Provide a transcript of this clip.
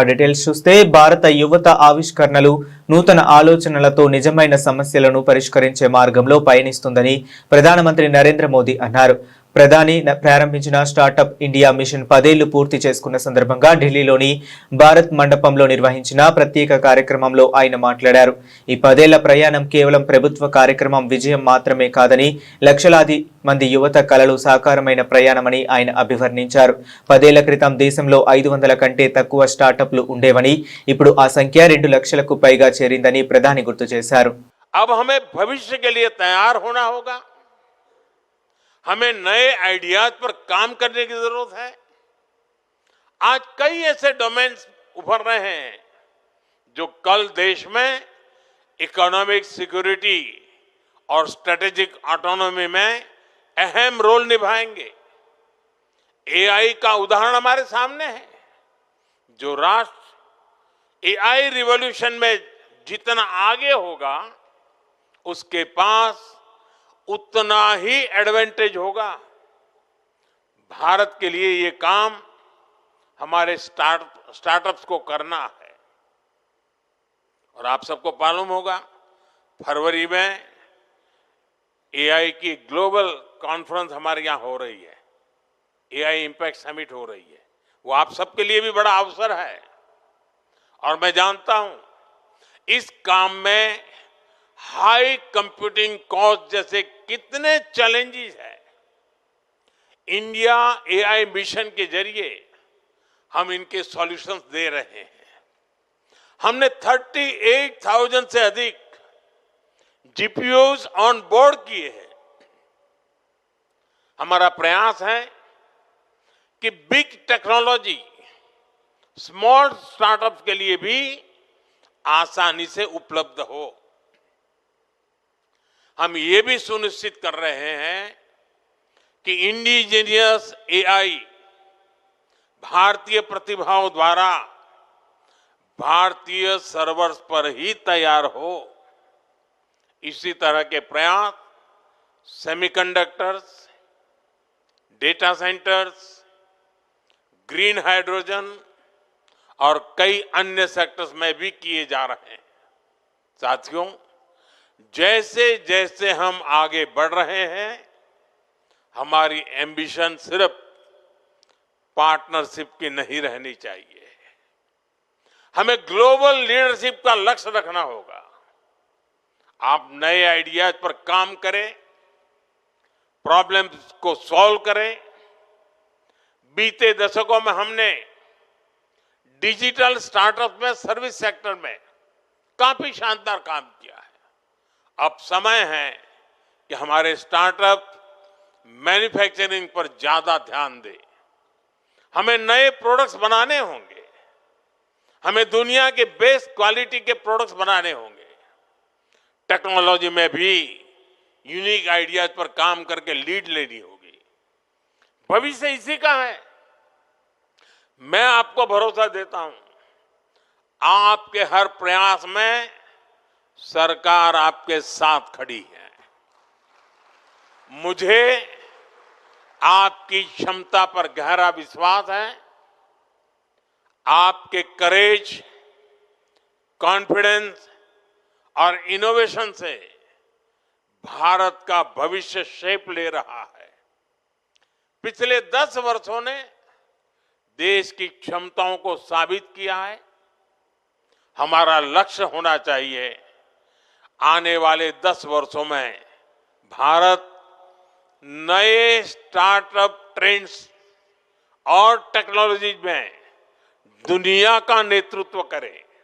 Details చూస్తే భారత యువత ఆవిష్కరణలు నూతన ఆలోచనలతో నిజమైన సమస్యలను పరిష్కరించే మార్గంలో పయనిస్తుందని ప్రధానమంత్రి నరేంద్ర మోదీ అన్నారు. ప్రధాని ప్రారంభించిన స్టార్టప్ ఇండియా మిషన్ 10 ఏళ్లు పూర్తి చేసుకున్న సందర్భంగా ఢిల్లీలోని భారత్ మండపంలో నిర్వహించిన ప్రత్యేక కార్యక్రమంలో ఆయన మాట్లాడారు. ఈ 10 ఏళ్ల ప్రయాణం కేవలం ప్రభుత్వ కార్యక్రమం విజయం మాత్రమే కాదని లక్షలాది మంది యువత కలలు సాకారమైన ప్రయాణమని ఆయన అభివర్ణించారు. 10 ఏళ్ల క్రితం దేశంలో 500 కంటే తక్కువ స్టార్టప్లు ఉండేవని ఇప్పుడు ఆ సంఖ్య 2 లక్షలకు పైగా చేరిందని ప్రధాని గుర్తు చేశారు. अब हमें भविष्य के लिए तैयार होना होगा। हमें नए आइडियाज पर काम करने की जरूरत है। आज कई ऐसे डोमेन्स उभर रहे हैं जो कल देश में इकोनॉमिक सिक्योरिटी और स्ट्रेटेजिक ऑटोनॉमी में अहम रोल निभाएंगे। एआई का उदाहरण हमारे सामने है। जो राष्ट्र एआई रिवॉल्यूशन में जितना आगे होगा उसके पास उतना ही एडवांटेज होगा। भारत के लिए ये काम हमारे स्टार्टअप्स को करना है। और आप सबको मालूम होगा फरवरी में एआई की ग्लोबल कॉन्फ्रेंस हमारे यहाँ हो रही है, एआई इंपैक्ट समिट हो रही है। वो आप सबके लिए भी बड़ा अवसर है। और मैं जानता हूं इस काम में हाई कंप्यूटिंग कॉस्ट जैसे कितने चैलेंजेस हैं। इंडिया एआई मिशन के जरिए हम इनके सॉल्यूशंस दे रहे हैं। हमने 38,000 से अधिक जीपीयूज ऑन बोर्ड किए हैं। हमारा प्रयास है कि बिग टेक्नोलॉजी स्मॉल स्टार्टअप्स के लिए भी आसानी से उपलब्ध हो। हम ये भी सुनिश्चित कर रहे हैं कि इंडिजीनियस एआई भारतीय प्रतिभाओं द्वारा भारतीय सर्वर्स पर ही तैयार हो। इसी तरह के प्रयास semiconductors, data centres, green hydrogen और कई अन्य सेक्टर्स में भी किए जा रहे हैं। साथियों, जैसे जैसे हम आगे बढ़ रहे हैं हमारी एम्बिशन सिर्फ पार्टनरशिप की नहीं रहनी चाहिए। हमें ग्लोबल लीडरशिप का लक्ष्य रखना होगा। आप नए आइडियाज पर काम करें, प्रॉब्लम्स को सॉल्व करें। बीते दशकों में हमने डिजिटल स्टार्टअप में, सर्विस सेक्टर में काफी शानदार काम किया है। अब समय है कि हमारे स्टार्टअप मैन्युफैक्चरिंग पर ज्यादा ध्यान दें। हमें नए प्रोडक्ट्स बनाने होंगे। हमें दुनिया के बेस्ट क्वालिटी के प्रोडक्ट्स बनाने होंगे। टेक्नोलॉजी में भी यूनिक आइडियाज पर काम करके लीड लेनी होगी। भविष्य इसी का है। मैं आपको भरोसा देता हूं आपके हर प्रयास में सरकार आपके साथ खड़ी है। मुझे आपकी क्षमता पर गहरा विश्वास है। आपके करेज, कॉन्फिडेंस और इनोवेशन से भारत का भविष्य शेप ले रहा है। पिछले 10 वर्षों ने देश की क्षमताओं को साबित किया है। हमारा लक्ष्य होना चाहिए आने वाले 10 वर्षों में भारत नए स्टार्टअप ट्रेंड्स और टेक्नोलॉजी में दुनिया का नेतृत्व करे।